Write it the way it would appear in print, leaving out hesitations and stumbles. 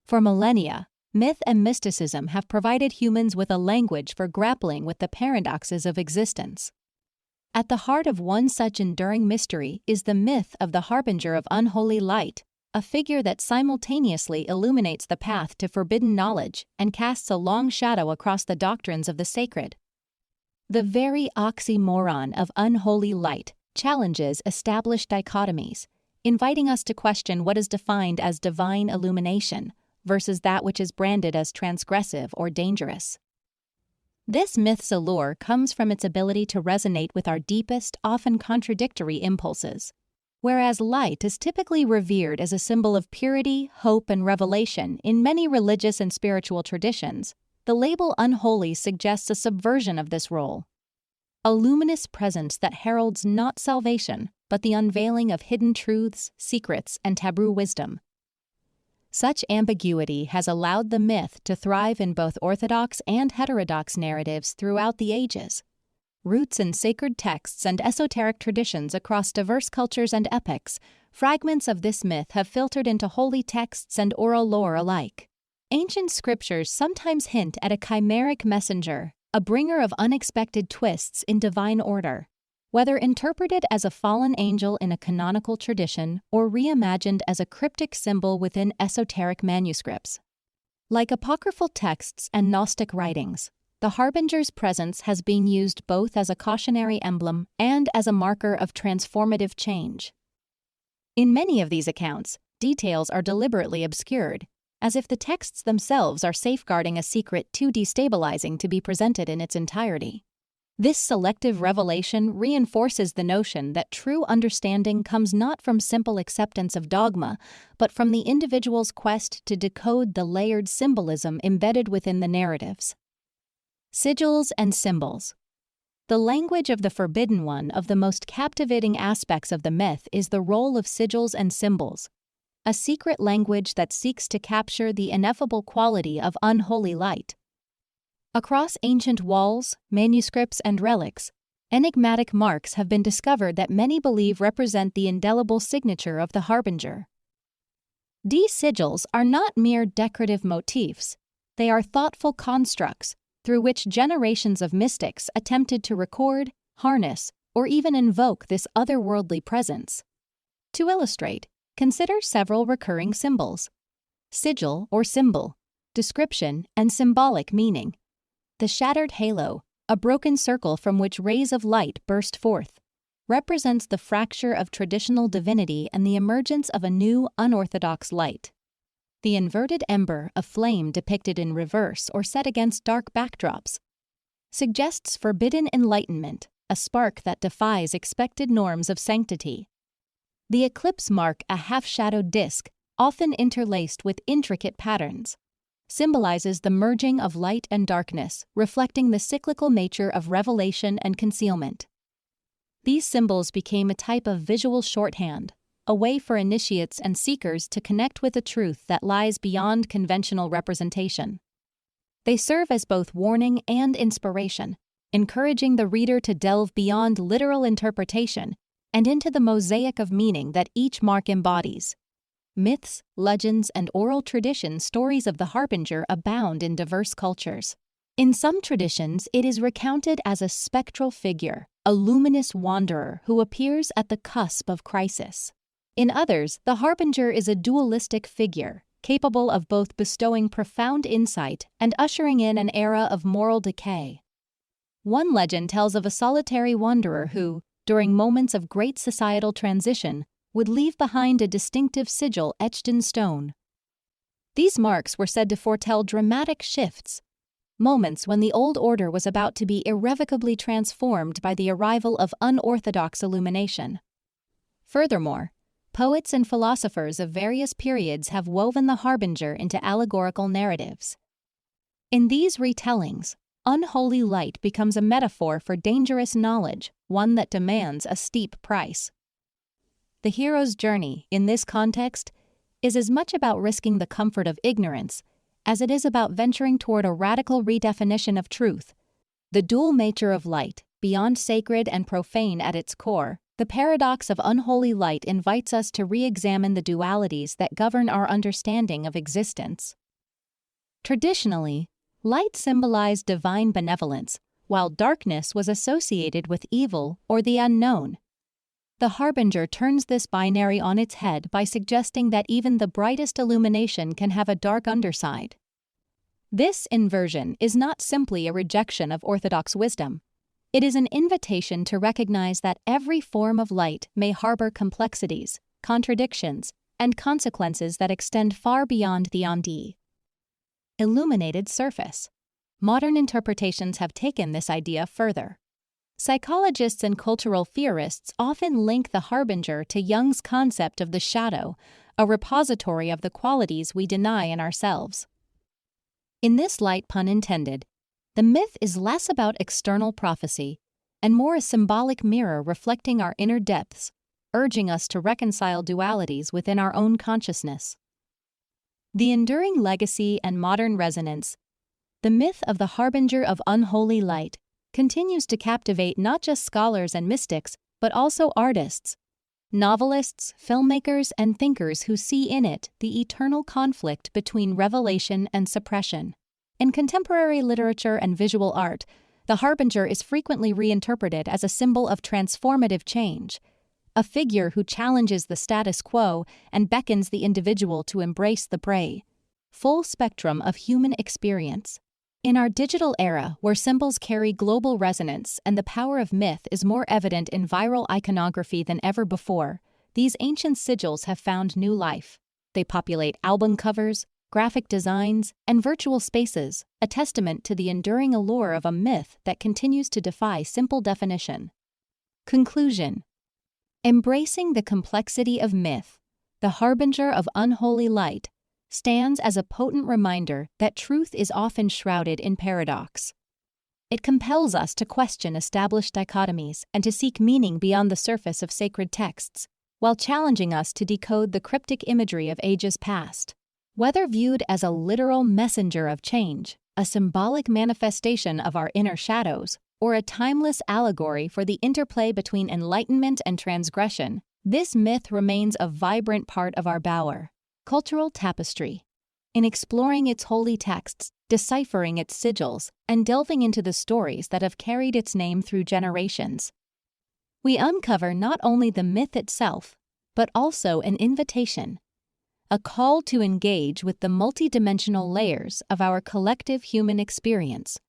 For millennia, myth and mysticism have provided humans with a language for grappling with the paradoxes of existence. At the heart of one such enduring mystery is the myth of the Harbinger of Unholy light, a figure that simultaneously illuminates the path to forbidden knowledge and casts a long shadow across the doctrines of the sacred. The very oxymoron of unholy light challenges established dichotomies, inviting us to question what is defined as divine illumination versus that which is branded as transgressive or dangerous. This myth's allure comes from its ability to resonate with our deepest, often contradictory impulses. Whereas light is typically revered as a symbol of purity, hope, and revelation in many religious and spiritual traditions, the label unholy suggests a subversion of this role. A luminous presence that heralds not salvation, but the unveiling of hidden truths, secrets, and taboo wisdom. Such ambiguity has allowed the myth to thrive in both orthodox and heterodox narratives throughout the ages. Roots in sacred texts and esoteric traditions across diverse cultures and epochs, fragments of this myth have filtered into holy texts and oral lore alike. Ancient scriptures sometimes hint at a chimeric messenger, a bringer of unexpected twists in divine order. Whether interpreted as a fallen angel in a canonical tradition or reimagined as a cryptic symbol within esoteric manuscripts. Like apocryphal texts and Gnostic writings, the Harbinger's presence has been used both as a cautionary emblem and as a marker of transformative change. In many of these accounts, details are deliberately obscured, as if the texts themselves are safeguarding a secret too destabilizing to be presented in its entirety. This selective revelation reinforces the notion that true understanding comes not from simple acceptance of dogma, but from the individual's quest to decode the layered symbolism embedded within the narratives. Sigils and symbols. The language of the forbidden one of the most captivating aspects of the myth is the role of sigils and symbols, a secret language that seeks to capture the ineffable quality of unholy light. Across ancient walls, manuscripts, and relics, enigmatic marks have been discovered that many believe represent the indelible signature of the Harbinger. These sigils are not mere decorative motifs, they are thoughtful constructs through which generations of mystics attempted to record, harness, or even invoke this otherworldly presence. To illustrate, consider several recurring symbols. Sigil or symbol, description and symbolic meaning. The shattered halo, a broken circle from which rays of light burst forth, represents the fracture of traditional divinity and the emergence of a new, unorthodox light. The inverted ember, a flame depicted in reverse or set against dark backdrops, suggests forbidden enlightenment, a spark that defies expected norms of sanctity. The eclipse mark, a half-shadowed disk, often interlaced with intricate patterns, symbolizes the merging of light and darkness, reflecting the cyclical nature of revelation and concealment. These symbols became a type of visual shorthand, a way for initiates and seekers to connect with a truth that lies beyond conventional representation. They serve as both warning and inspiration, encouraging the reader to delve beyond literal interpretation and into the mosaic of meaning that each mark embodies. Myths, legends, and oral tradition stories of the Harbinger abound in diverse cultures. In some traditions, it is recounted as a spectral figure, a luminous wanderer who appears at the cusp of crisis. In others, the Harbinger is a dualistic figure, capable of both bestowing profound insight and ushering in an era of moral decay. One legend tells of a solitary wanderer who, during moments of great societal transition, would leave behind a distinctive sigil etched in stone. These marks were said to foretell dramatic shifts, moments when the old order was about to be irrevocably transformed by the arrival of unorthodox illumination. Furthermore, poets and philosophers of various periods have woven the Harbinger into allegorical narratives. In these retellings, unholy light becomes a metaphor for dangerous knowledge, one that demands a steep price. The hero's journey, in this context, is as much about risking the comfort of ignorance as it is about venturing toward a radical redefinition of truth. The dual nature of light, beyond sacred and profane at its core, The paradox of unholy light invites us to re-examine the dualities that govern our understanding of existence. Traditionally, light symbolized divine benevolence, while darkness was associated with evil or the unknown. The Harbinger turns this binary on its head by suggesting that even the brightest illumination can have a dark underside. This inversion is not simply a rejection of orthodox wisdom. It is an invitation to recognize that every form of light may harbor complexities, contradictions, and consequences that extend far beyond the illuminated surface. Modern interpretations have taken this idea further. Psychologists and cultural theorists often link the Harbinger to Jung's concept of the shadow, a repository of the qualities we deny in ourselves. In this light, pun intended, the myth is less about external prophecy and more a symbolic mirror reflecting our inner depths, urging us to reconcile dualities within our own consciousness. The enduring legacy and modern resonance, the myth of the Harbinger of Unholy Light, continues to captivate not just scholars and mystics, but also artists, novelists, filmmakers, and thinkers who see in it the eternal conflict between revelation and suppression. In contemporary literature and visual art, the Harbinger is frequently reinterpreted as a symbol of transformative change, a figure who challenges the status quo and beckons the individual to embrace the full spectrum of human experience. In our digital era, where symbols carry global resonance and the power of myth is more evident in viral iconography than ever before, these ancient sigils have found new life. They populate album covers, graphic designs, and virtual spaces, a testament to the enduring allure of a myth that continues to defy simple definition. Conclusion: embracing the complexity of myth, the Harbinger of Unholy Light stands as a potent reminder that truth is often shrouded in paradox. It compels us to question established dichotomies and to seek meaning beyond the surface of sacred texts, while challenging us to decode the cryptic imagery of ages past. Whether viewed as a literal messenger of change, a symbolic manifestation of our inner shadows, or a timeless allegory for the interplay between enlightenment and transgression, this myth remains a vibrant part of our cultural tapestry. In exploring its holy texts, deciphering its sigils, and delving into the stories that have carried its name through generations, we uncover not only the myth itself, but also an invitation, a call to engage with the multidimensional layers of our collective human experience.